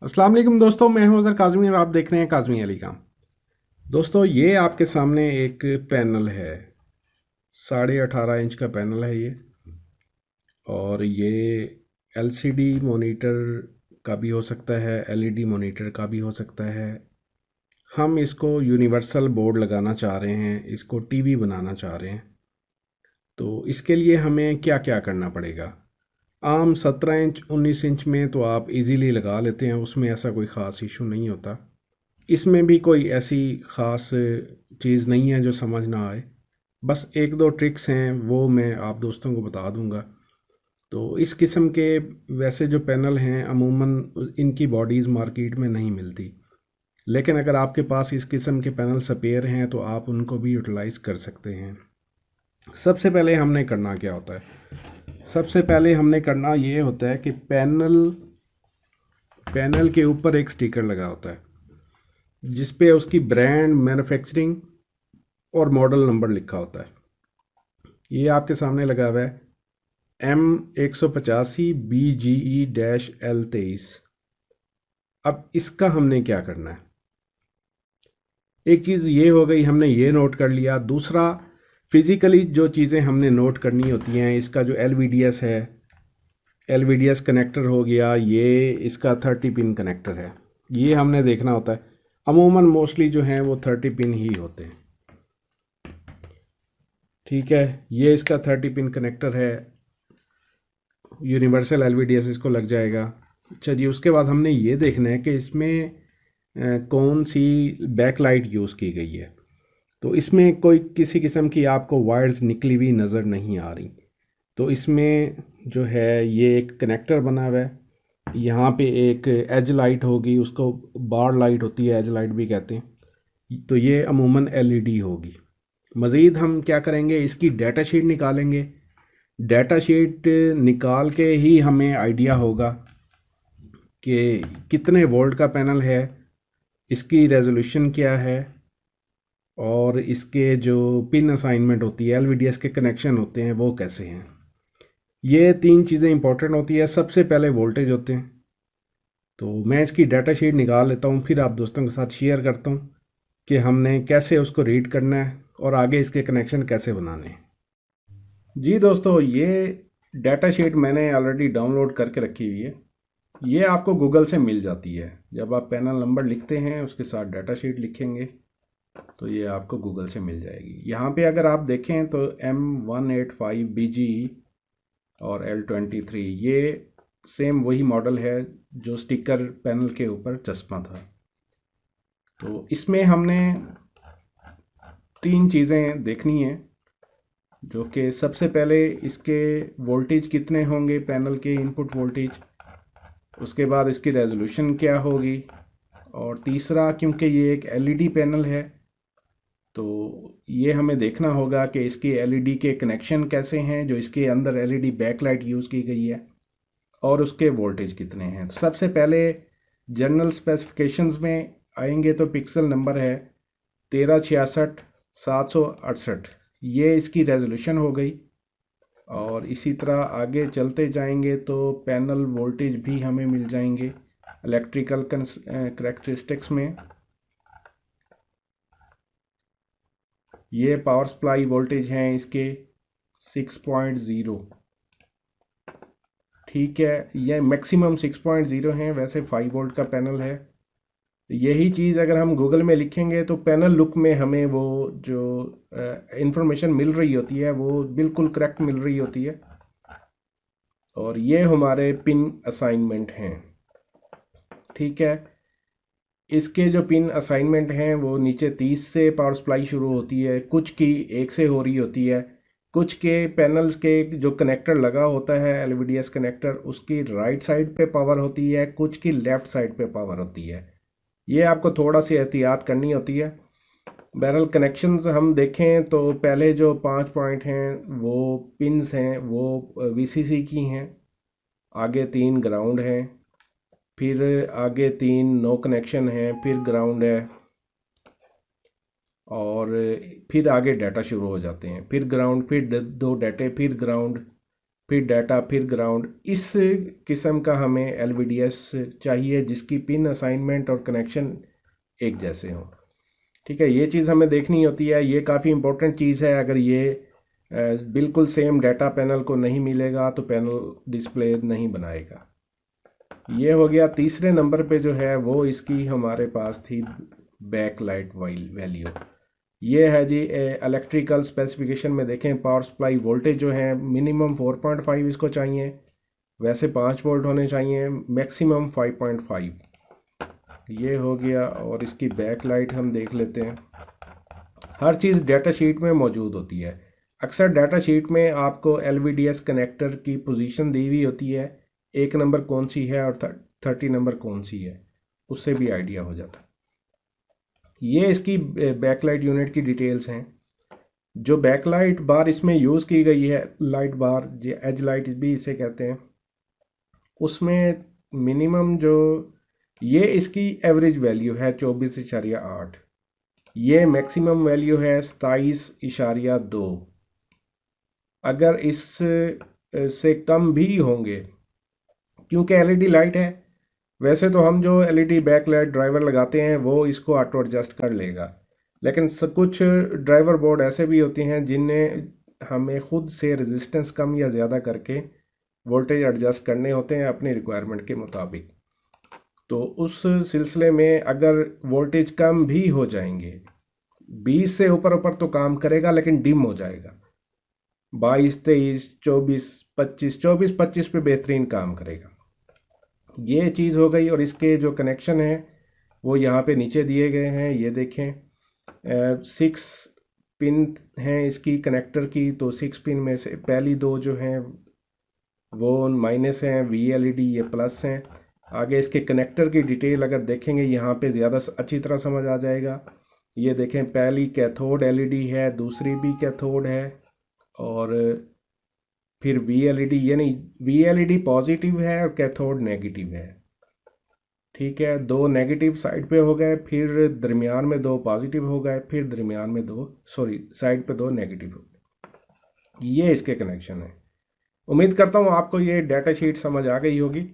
अस्सलाम वालेकुम दोस्तों, मैं हूं अज़हर काज़मी और आप देख रहे हैं काज़मी अली का। दोस्तों, ये आपके सामने एक पैनल है। 18.5 इंच का पैनल है ये। और ये एलसीडी मॉनिटर का भी हो सकता है, एलईडी मॉनिटर का भी हो सकता है। हम इसको यूनिवर्सल बोर्ड लगाना चाह रहे हैं, इसको टीवी बनाना चाह रहे हैं। तो इसके लिए हमें क्या क्या करना पड़ेगा। आम 17 इंच 19 इंच में तो आप इजीली लगा लेते हैं, उसमें ऐसा कोई ख़ास इशू नहीं होता। इसमें भी कोई ऐसी ख़ास चीज़ नहीं है जो समझ ना आए। बस एक दो ट्रिक्स हैं, वो मैं आप दोस्तों को बता दूंगा। तो इस किस्म के वैसे जो पैनल हैं अमूमन इनकी बॉडीज़ मार्केट में नहीं मिलती। लेकिन अगर आपके पास इस किस्म के पैनल स्पेयर हैं तो आप उनको भी यूटिलाइज़ कर सकते हैं। सबसे पहले हमने करना क्या होता है, सबसे पहले हमने करना ये होता है कि पैनल पैनल के ऊपर एक स्टिकर लगा होता है जिस पे उसकी ब्रांड, मैन्युफैक्चरिंग और मॉडल नंबर लिखा होता है। ये आपके सामने लगा हुआ है M185BGE-L23। अब इसका हमने क्या करना है, एक चीज़ ये हो गई, हमने ये नोट कर लिया। दूसरा, फिज़िकली जो चीज़ें हमने नोट करनी होती हैं, इसका जो LVDS है, LVDS कनेक्टर हो गया, ये इसका 30 पिन कनेक्टर है, ये हमने देखना होता है। अमूमन मोस्टली जो हैं वो 30 पिन ही होते हैं। ठीक है, ये इसका 30 पिन कनेक्टर है, यूनिवर्सल LVDS इसको लग जाएगा। अच्छा जी, उसके बाद हमने ये देखना है कि इसमें कौन सी बैक लाइट यूज़ की गई है। तो इसमें कोई किसी किस्म की आपको वायर्स निकली हुई नज़र नहीं आ रही। तो इसमें जो है ये एक कनेक्टर बना हुआ है, यहाँ पे एक एज लाइट होगी, उसको बार लाइट होती है, एज लाइट भी कहते हैं। तो ये अमूमन LED होगी। मज़ीद हम क्या करेंगे, इसकी डाटा शीट निकालेंगे। डाटा शीट निकाल के ही हमें आइडिया होगा कि कितने वोल्ट का पैनल है, इसकी रेजोल्यूशन क्या है, और इसके जो पिन असाइनमेंट होती है, LVDS के कनेक्शन होते हैं, वो कैसे हैं। ये तीन चीज़ें इंपॉर्टेंट होती है। सबसे पहले वोल्टेज होते हैं। तो मैं इसकी डाटा शीट निकाल लेता हूँ, फिर आप दोस्तों के साथ शेयर करता हूँ कि हमने कैसे उसको रीड करना है और आगे इसके कनेक्शन कैसे बनाने हैं। जी दोस्तों, ये डाटा शीट मैंने ऑलरेडी डाउनलोड करके रखी हुई है। ये आपको गूगल से मिल जाती है। जब आप पैनल नंबर लिखते हैं उसके साथ डाटा शीट लिखेंगे तो ये आपको गूगल से मिल जाएगी। यहाँ पे अगर आप देखें तो M185BGE और L23, ये सेम वही मॉडल है जो स्टिकर पैनल के ऊपर चस्पा था। तो इसमें हमने तीन चीज़ें देखनी हैं, जो कि सबसे पहले इसके वोल्टेज कितने होंगे, पैनल के इनपुट वोल्टेज। उसके बाद इसकी रेजोल्यूशन क्या होगी। और तीसरा, क्योंकि ये एक LED पैनल है तो ये हमें देखना होगा कि इसकी LED के कनेक्शन कैसे हैं, जो इसके अंदर LED बैकलाइट यूज़ की गई है, और उसके वोल्टेज कितने हैं। तो सबसे पहले जनरल स्पेसिफिकेशंस में आएंगे तो पिक्सल नंबर है 1366/768, ये इसकी रेजोल्यूशन हो गई। और इसी तरह आगे चलते जाएंगे तो पैनल वोल्टेज भी हमें मिल जाएंगे इलेक्ट्रिकल करेक्टरिस्टिक्स में। ये पावर सप्लाई वोल्टेज हैं इसके 6.0। ठीक है, ये मैक्सिमम 6.0 हैं, वैसे 5 वोल्ट का पैनल है। यही चीज़ अगर हम गूगल में लिखेंगे तो पैनल लुक में हमें वो जो इंफॉर्मेशन मिल रही होती है वो बिल्कुल करेक्ट मिल रही होती है। और ये हमारे पिन असाइनमेंट हैं। ठीक है, इसके जो पिन असाइनमेंट हैं वो नीचे 30 से पावर सप्लाई शुरू होती है, कुछ की 1 से हो रही होती है, कुछ के पैनल्स के जो कनेक्टर लगा होता है LVDS कनेक्टर, उसकी राइट साइड पे पावर होती है, कुछ की लेफ़्ट साइड पे पावर होती है। ये आपको थोड़ा सी एहतियात करनी होती है। बहरहाल कनेक्शंस हम देखें तो पहले जो 5 पॉइंट हैं वो पिन्स हैं, वो VCC की हैं। आगे 3 ग्राउंड हैं, फिर आगे 3 नो कनेक्शन हैं, फिर ग्राउंड है, और फिर आगे डाटा शुरू हो जाते हैं। फिर ग्राउंड, फिर 2 डाटे, फिर ग्राउंड, फिर डाटा, फिर ग्राउंड। इस किस्म का हमें एलवीडीएस चाहिए जिसकी पिन असाइनमेंट और कनेक्शन एक जैसे हों। ठीक है, ये चीज़ हमें देखनी होती है, ये काफ़ी इंपॉर्टेंट चीज़ है। अगर ये बिल्कुल सेम डाटा पैनल को नहीं मिलेगा तो पैनल डिस्प्ले नहीं बनाएगा। ये हो गया। तीसरे नंबर पे जो है वो इसकी हमारे पास थी बैक लाइट वैल्यू। ये है जी इलेक्ट्रिकल स्पेसिफिकेशन में देखें, पावर सप्लाई वोल्टेज जो है मिनिमम 4.5 इसको चाहिए, वैसे 5 वोल्ट होने चाहिए, मैक्सिमम 5.5। ये हो गया। और इसकी बैक लाइट हम देख लेते हैं। हर चीज़ डाटा शीट में मौजूद होती है। अक्सर डाटा शीट में आपको एलवीडीएस कनेक्टर की पोजीशन दी हुई होती है, 1 नंबर कौन सी है और 30 नंबर कौन सी है, उससे भी आइडिया हो जाता है। ये इसकी बैकलाइट यूनिट की डिटेल्स हैं। जो बैकलाइट बार इसमें यूज़ की गई है, लाइट बार, एज लाइट भी इसे कहते हैं, उसमें मिनिमम जो ये इसकी एवरेज वैल्यू है 24.8, ये मैक्सिमम वैल्यू है 27.2। अगर इस से कम भी होंगे, क्योंकि एलईडी लाइट है, वैसे तो हम जो एलईडी बैकलाइट ड्राइवर लगाते हैं वो इसको ऑटो एडजस्ट कर लेगा, लेकिन कुछ ड्राइवर बोर्ड ऐसे भी होते हैं जिनमें हमें खुद से रेजिस्टेंस कम या ज़्यादा करके वोल्टेज एडजस्ट करने होते हैं अपनी रिक्वायरमेंट के मुताबिक। तो उस सिलसिले में अगर वोल्टेज कम भी हो जाएंगे, 20 से ऊपर ऊपर तो काम करेगा लेकिन डिम हो जाएगा, 22, 23, 24, 25 पे बेहतरीन काम करेगा। ये चीज़ हो गई। और इसके जो कनेक्शन है वो यहाँ पे नीचे दिए गए हैं, ये देखें। 6 पिन हैं इसकी कनेक्टर की, तो 6 पिन में से पहली 2 जो हैं वो माइनस हैं, VLED ये प्लस हैं। आगे इसके कनेक्टर की डिटेल अगर देखेंगे यहाँ पे ज़्यादा अच्छी तरह समझ आ जाएगा। ये देखें, पहली कैथोड LED है, दूसरी भी कैथोड है, और फिर VLED, यानी VLED पॉजिटिव है और कैथोड नेगेटिव है। ठीक है, 2 नेगेटिव साइड पे हो गए, फिर दरमियान में 2 पॉजिटिव हो गए, फिर दरमियान में 2 साइड पे 2 नेगेटिव हो गए। ये इसके कनेक्शन है। उम्मीद करता हूँ आपको ये डाटा शीट समझ आ गई होगी।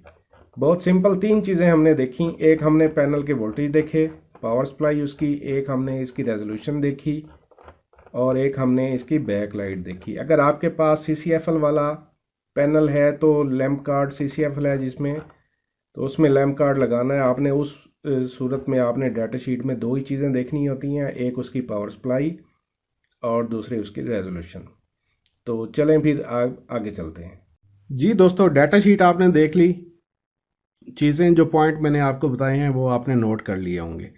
बहुत सिंपल 3 चीज़ें हमने देखी। एक हमने पैनल के वोल्टेज देखे, पावर सप्लाई उसकी, एक हमने इसकी रेजोल्यूशन देखी, और एक हमने इसकी बैक लाइट देखी। अगर आपके पास CCFL वाला पैनल है तो लैंप कार्ड CCFL है जिसमें, तो उसमें लैंप कार्ड लगाना है आपने। उस सूरत में आपने डाटा शीट में 2 ही चीज़ें देखनी होती हैं, एक उसकी पावर सप्लाई और दूसरी उसकी रेजोल्यूशन। तो चलें फिर आगे चलते हैं। जी दोस्तों, डाटा शीट आपने देख ली, चीज़ें जो पॉइंट मैंने आपको बताए हैं वो आपने नोट कर लिए होंगे।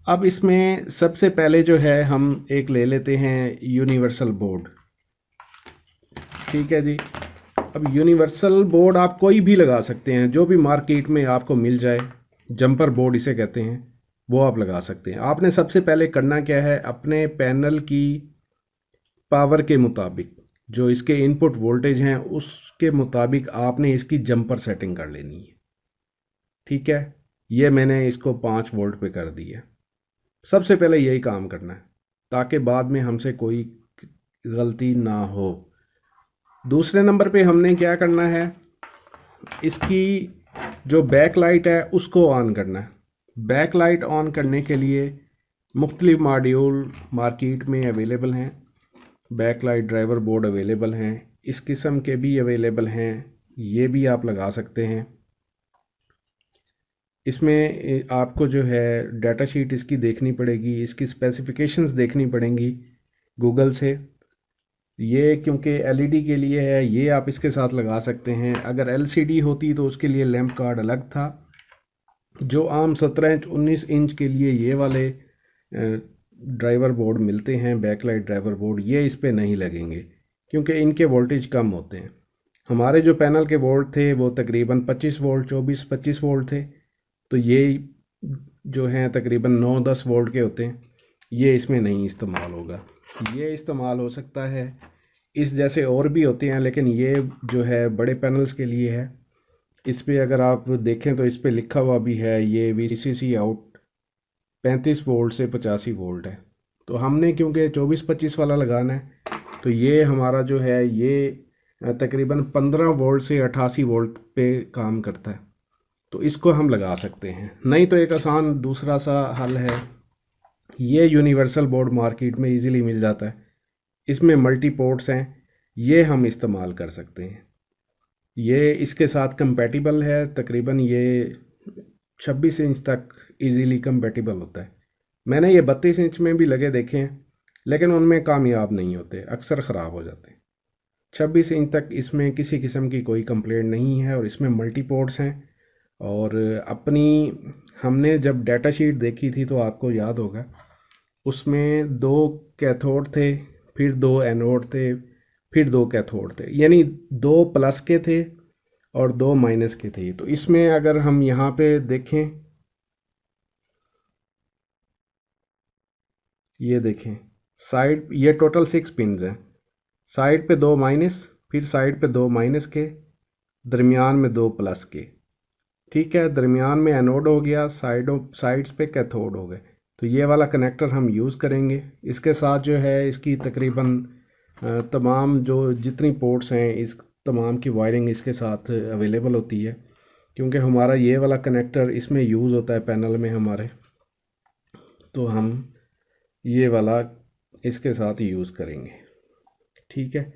अब इसमें सबसे पहले जो है हम एक ले लेते हैं यूनिवर्सल बोर्ड। ठीक है जी। अब यूनिवर्सल बोर्ड आप कोई भी लगा सकते हैं, जो भी मार्केट में आपको मिल जाए, जंपर बोर्ड इसे कहते हैं, वो आप लगा सकते हैं। आपने सबसे पहले करना क्या है, अपने पैनल की पावर के मुताबिक जो इसके इनपुट वोल्टेज हैं उसके मुताबिक आपने इसकी जंपर सेटिंग कर लेनी है। ठीक है, ये मैंने इसको 5 वोल्ट पे कर दी है। सबसे पहले यही काम करना है ताकि बाद में हमसे कोई गलती ना हो। दूसरे नंबर पे हमने क्या करना है, इसकी जो बैक लाइट है उसको ऑन करना है। बैक लाइट ऑन करने के लिए मुख्तलिफ मॉड्यूल मार्केट में अवेलेबल हैं, back light driver board available हैं, इस किस्म के भी अवेलेबल हैं, ये भी आप लगा सकते हैं। इसमें आपको जो है डाटा शीट इसकी देखनी पड़ेगी, इसकी स्पेसिफिकेशंस देखनी पड़ेंगी गूगल से। ये क्योंकि एलईडी के लिए है, ये आप इसके साथ लगा सकते हैं। अगर एलसीडी होती तो उसके लिए लैंप कार्ड अलग था। जो आम 17 इंच 19 इंच के लिए ये वाले ड्राइवर बोर्ड मिलते हैं, बैकलाइट ड्राइवर बोर्ड, ये इस पे नहीं लगेंगे क्योंकि इनके वोल्टेज कम होते हैं। हमारे जो पैनल के वोल्ट थे वो तकरीबन 25 वोल्ट, 24-25 वोल्ट थे, तो ये जो हैं तकरीबन 9-10 वोल्ट के होते हैं। ये इसमें नहीं इस्तेमाल होगा। ये इस्तेमाल हो सकता है इस जैसे और भी होते हैं, लेकिन ये जो है बड़े पैनल्स के लिए है। इस पे अगर आप देखें तो इस पे लिखा हुआ भी है, ये VCC आउट 35 वोल्ट से 85 वोल्ट है। तो हमने क्योंकि 24-25 वाला लगाना है, तो ये हमारा जो है ये तकरीबन 15 वोल्ट से 88 वोल्ट पे काम करता है। तो इसको हम लगा सकते हैं। नहीं तो एक आसान दूसरा सा हल है, ये यूनिवर्सल बोर्ड मार्केट में इजीली मिल जाता है, इसमें मल्टी पोर्ट्स हैं, ये हम इस्तेमाल कर सकते हैं। ये इसके साथ कंपैटिबल है, तकरीबन ये 26 इंच तक इजीली कंपैटिबल होता है। मैंने ये 32 इंच में भी लगे देखे हैं, लेकिन उनमें कामयाब नहीं होते, अक्सर ख़राब हो जाते हैं। 26 इंच तक इसमें किसी किस्म की कोई कंप्लेंट नहीं है और इसमें मल्टी पोर्ट्स हैं। और अपनी हमने जब डाटा शीट देखी थी तो आपको याद होगा, उसमें 2 कैथोड थे, फिर 2 एनोड थे, फिर 2 कैथोड थे, यानी 2 प्लस के थे और 2 माइनस के थे। तो इसमें अगर हम यहाँ पे देखें, ये देखें साइड, ये टोटल 6 पिन्स हैं। साइड पे 2 माइनस, फिर साइड पे 2 माइनस के, दरमियान में 2 प्लस के। ठीक है, दरमियान में एनोड हो गया, साइड्स पे कैथोड हो गए। तो ये वाला कनेक्टर हम यूज़ करेंगे। इसके साथ जो है इसकी तकरीबन तमाम जो जितनी पोर्ट्स हैं, इस तमाम की वायरिंग इसके साथ अवेलेबल होती है, क्योंकि हमारा ये वाला कनेक्टर इसमें यूज़ होता है पैनल में हमारे। तो हम ये वाला इसके साथ यूज़ करेंगे। ठीक है,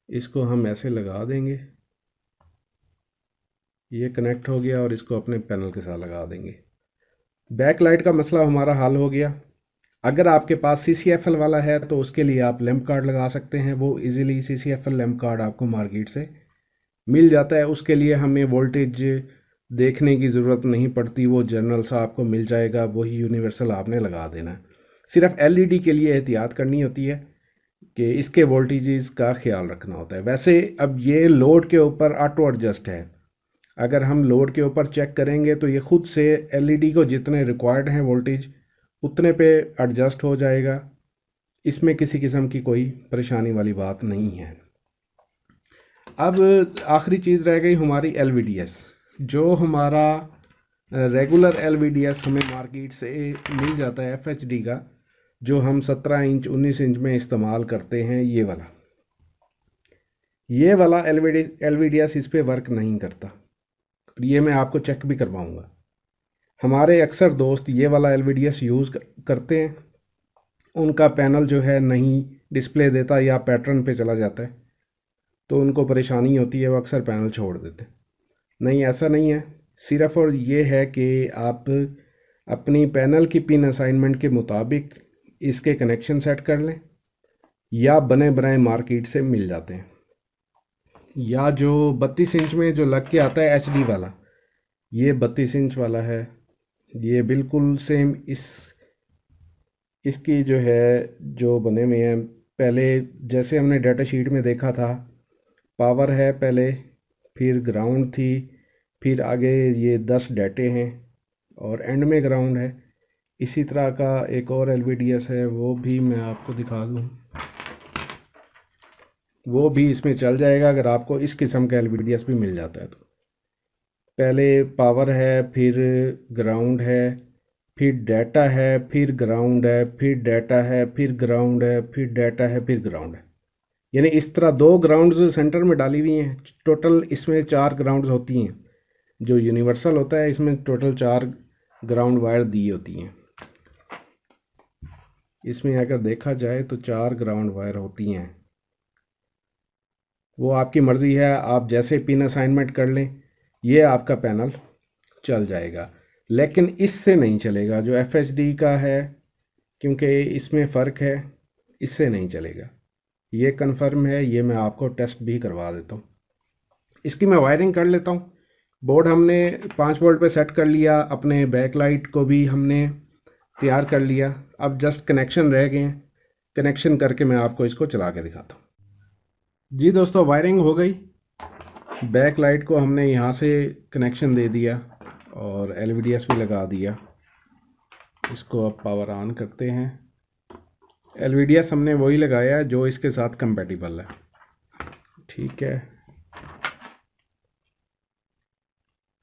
इसको हम ऐसे लगा देंगे, ये कनेक्ट हो गया और इसको अपने पैनल के साथ लगा देंगे। बैक लाइट का मसला हमारा हल हो गया। अगर आपके पास CCFL वाला है तो उसके लिए आप लैंप कार्ड लगा सकते हैं, वो इजीली CCFL लैंप कार्ड आपको मार्केट से मिल जाता है। उसके लिए हमें वोल्टेज देखने की ज़रूरत नहीं पड़ती, वो जनरल सा आपको मिल जाएगा, वही यूनिवर्सल आपने लगा देना है। सिर्फ LED के लिए एहतियात करनी होती है कि इसके वोल्टेजेस का ख्याल रखना होता है। वैसे अब ये लोड के ऊपर ऑटो एडजस्ट है, अगर हम लोड के ऊपर चेक करेंगे तो ये खुद से LED को जितने रिक्वायर्ड हैं वोल्टेज उतने पे एडजस्ट हो जाएगा। इसमें किसी किस्म की कोई परेशानी वाली बात नहीं है। अब आखिरी चीज़ रह गई हमारी LVDS। जो हमारा रेगुलर LVDS हमें मार्केट से मिल जाता है FHD का, जो हम 17 इंच 19 इंच में इस्तेमाल करते हैं, ये वाला LVDS इस पे वर्क नहीं करता। ये मैं आपको चेक भी करवाऊँगा। हमारे अक्सर दोस्त ये वाला LVDS यूज़ करते हैं, उनका पैनल जो है नहीं डिस्प्ले देता या पैटर्न पे चला जाता है, तो उनको परेशानी होती है, वो अक्सर पैनल छोड़ देते। नहीं, ऐसा नहीं है। सिर्फ़ और ये है कि आप अपनी पैनल की पिन असाइनमेंट के मुताबिक इसके कनेक्शन सेट कर लें, या बने बनाए मार्केट से मिल जाते हैं, या जो 32 इंच में जो लग के आता है HD वाला, ये 32 इंच वाला है, ये बिल्कुल सेम इसकी जो है जो बने हुए हैं, पहले जैसे हमने डाटा शीट में देखा था, पावर है पहले, फिर ग्राउंड थी, फिर आगे ये 10 डाटे हैं और एंड में ग्राउंड है। इसी तरह का एक और LVDS है, वो भी मैं आपको दिखा दूँ, वो भी इसमें चल जाएगा अगर आपको इस किस्म का LVDS भी मिल जाता है तो। पहले पावर है, फिर ग्राउंड है, फिर डाटा है, फिर ग्राउंड है, फिर डाटा है, फिर ग्राउंड है, फिर डाटा है, फिर ग्राउंड है। यानी इस तरह 2 ग्राउंड्स सेंटर में डाली हुई हैं। टोटल इसमें 4 ग्राउंड्स होती हैं। जो यूनिवर्सल होता है इसमें टोटल 4 ग्राउंड वायर दी होती हैं। इसमें अगर देखा जाए तो 4 ग्राउंड वायर होती हैं। वो आपकी मर्ज़ी है, आप जैसे पिन असाइनमेंट कर लें, ये आपका पैनल चल जाएगा। लेकिन इससे नहीं चलेगा, जो FHD का है, क्योंकि इसमें फ़र्क है, इससे नहीं चलेगा। ये कंफर्म है, ये मैं आपको टेस्ट भी करवा देता हूँ। इसकी मैं वायरिंग कर लेता हूँ। बोर्ड हमने 5 वोल्ट पे सेट कर लिया, अपने बैक लाइट को भी हमने तैयार कर लिया। अब जस्ट कनेक्शन रह गए हैं, कनेक्शन करके मैं आपको इसको चला के दिखाता हूँ। जी दोस्तों, वायरिंग हो गई। बैक लाइट को हमने यहाँ से कनेक्शन दे दिया और LVDS भी लगा दिया। इसको अब पावर ऑन करते हैं। LVDS हमने वही लगाया है जो इसके साथ कंपैटिबल है। ठीक है,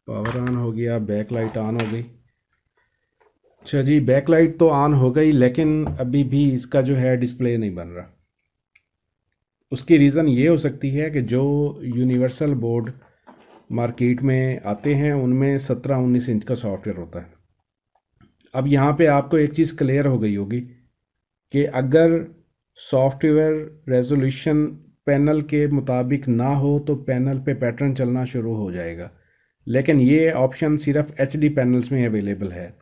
पावर ऑन हो गया, बैक लाइट ऑन हो गई। अच्छा जी, बैक लाइट तो ऑन हो गई, लेकिन अभी भी इसका जो है डिस्प्ले नहीं बन रहा। उसकी रीज़न ये हो सकती है कि जो यूनिवर्सल बोर्ड मार्केट में आते हैं उनमें 17-19 इंच का सॉफ्टवेयर होता है। अब यहाँ पे आपको एक चीज़ क्लियर हो गई होगी कि अगर सॉफ्टवेयर रेजोल्यूशन पैनल के मुताबिक ना हो तो पैनल पे पैटर्न चलना शुरू हो जाएगा, लेकिन ये ऑप्शन सिर्फ एचडी पैनल्स में अवेलेबल है,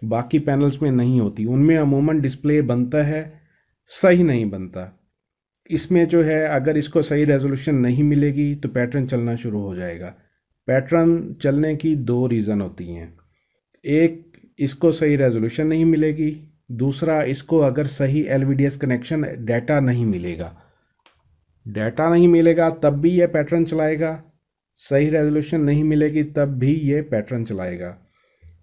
बाकी पैनल्स में नहीं होती। उनमें अमूमन डिस्प्ले बनता है, सही नहीं बनता। इसमें जो है अगर इसको सही रेजोल्यूशन नहीं मिलेगी तो पैटर्न चलना शुरू हो जाएगा। पैटर्न चलने की दो रीज़न होती हैं, एक इसको सही रेजोल्यूशन नहीं मिलेगी, दूसरा इसको अगर सही एलवीडीएस कनेक्शन डाटा नहीं मिलेगा। डाटा नहीं मिलेगा तब भी ये पैटर्न चलाएगा, सही रेजोल्यूशन नहीं मिलेगी तब भी ये पैटर्न चलाएगा।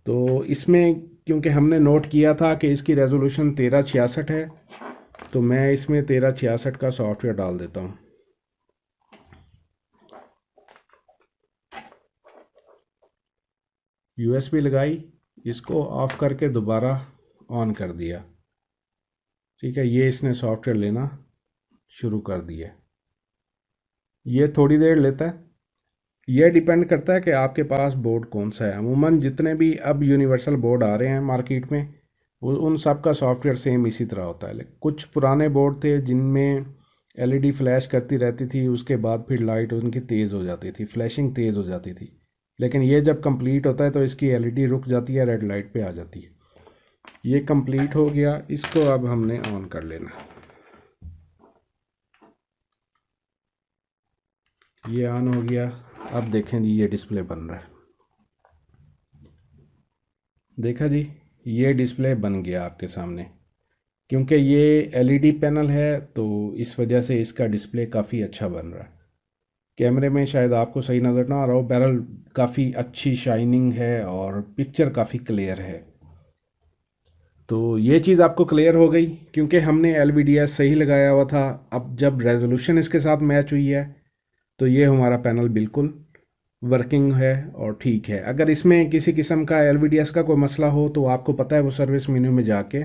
तो इसमें क्योंकि हमने नोट किया था कि इसकी रेजोल्यूशन 1366 है, तो मैं इसमें 1366 का सॉफ्टवेयर डाल देता हूँ। यूएसबी लगाई, इसको ऑफ करके दोबारा ऑन कर दिया। ठीक है, ये इसने सॉफ्टवेयर लेना शुरू कर दिया। ये थोड़ी देर लेता है, यह डिपेंड करता है कि आपके पास बोर्ड कौन सा है। अमूमन जितने भी अब यूनिवर्सल बोर्ड आ रहे हैं मार्केट में उन सब का सॉफ्टवेयर सेम इसी तरह होता है। लेकिन कुछ पुराने बोर्ड थे जिनमें एलईडी फ्लैश करती रहती थी, उसके बाद फिर लाइट उनकी तेज़ हो जाती थी, फ्लैशिंग तेज़ हो जाती थी। लेकिन ये जब कंप्लीट होता है तो इसकी एलईडी रुक जाती है, रेड लाइट पे आ जाती है। ये कंप्लीट हो गया, इसको अब हमने ऑन कर लेना। ये ऑन हो गया। अब देखें जी, ये डिस्प्ले बन रहा है। देखा जी, ये डिस्प्ले बन गया आपके सामने। क्योंकि ये एलईडी पैनल है तो इस वजह से इसका डिस्प्ले काफ़ी अच्छा बन रहा है। कैमरे में शायद आपको सही नज़र ना आ रहा हो, बैरल काफ़ी अच्छी शाइनिंग है और पिक्चर काफ़ी क्लियर है। तो ये चीज़ आपको क्लियर हो गई क्योंकि हमने एलवीडीएस सही लगाया हुआ था। अब जब रेजोल्यूशन इसके साथ मैच हुई है तो ये हमारा पैनल बिल्कुल वर्किंग है और ठीक है। अगर इसमें किसी किस्म का एलवीडीएस का कोई मसला हो तो आपको पता है वो सर्विस मेन्यू में जाके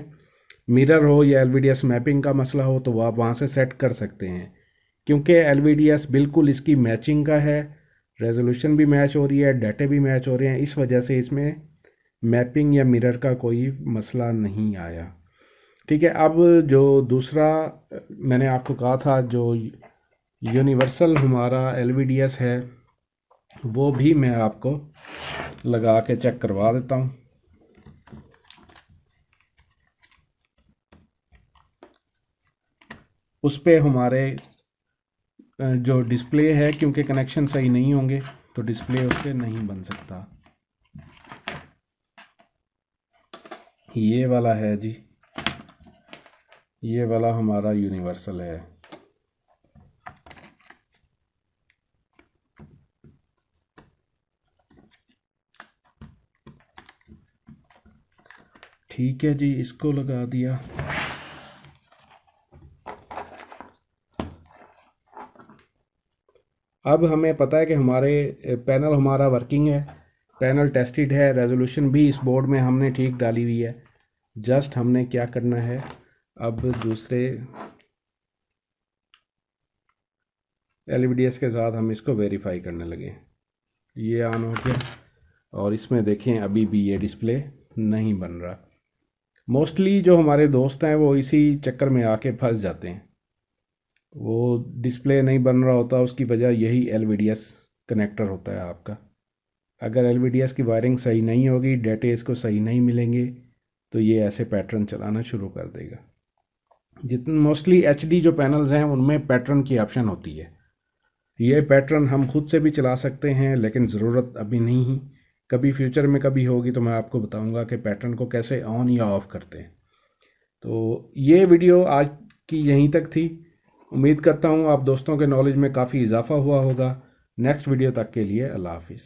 मिरर हो या एलवीडीएस मैपिंग का मसला हो तो आप वहाँ से सेट कर सकते हैं। क्योंकि एलवीडीएस बिल्कुल इसकी मैचिंग का है, रेजोल्यूशन भी मैच हो रही है, डाटे भी मैच हो रहे हैं, इस वजह से इसमें मैपिंग या मिरर का कोई मसला नहीं आया। ठीक है, अब जो दूसरा मैंने आपको कहा था जो यूनिवर्सल हमारा एलवीडीएस है वो भी मैं आपको लगा के चेक करवा देता हूँ। उस पे हमारे जो डिस्प्ले है, क्योंकि कनेक्शन सही नहीं होंगे तो डिस्प्ले उस पर नहीं बन सकता। ये वाला है जी, ये वाला हमारा यूनिवर्सल है। ठीक है जी, इसको लगा दिया। अब हमें पता है कि हमारे पैनल हमारा वर्किंग है, पैनल टेस्टेड है, रेजोल्यूशन भी इस बोर्ड में हमने ठीक डाली हुई है। जस्ट हमने क्या करना है, अब दूसरे एलवीडीएस के साथ हम इसको वेरीफाई करने लगे। ये ऑन हो गया और इसमें देखें अभी भी ये डिस्प्ले नहीं बन रहा। मोस्टली जो हमारे दोस्त हैं वो इसी चक्कर में आके फंस जाते हैं, वो डिस्प्ले नहीं बन रहा होता, उसकी वजह यही एलवीडीएस कनेक्टर होता है आपका। अगर एलवीडीएस की वायरिंग सही नहीं होगी, डाटे इसको सही नहीं मिलेंगे तो ये ऐसे पैटर्न चलाना शुरू कर देगा। जितने मोस्टली एचडी जो पैनल्स हैं उनमें पैटर्न की ऑप्शन होती है। ये पैटर्न हम खुद से भी चला सकते हैं लेकिन ज़रूरत अभी नहीं है, कभी फ्यूचर में कभी होगी तो मैं आपको बताऊंगा कि पैटर्न को कैसे ऑन या ऑफ़ करते हैं। तो ये वीडियो आज की यहीं तक थी। उम्मीद करता हूँ आप दोस्तों के नॉलेज में काफ़ी इजाफा हुआ होगा। नेक्स्ट वीडियो तक के लिए अल्लाह हाफिज़।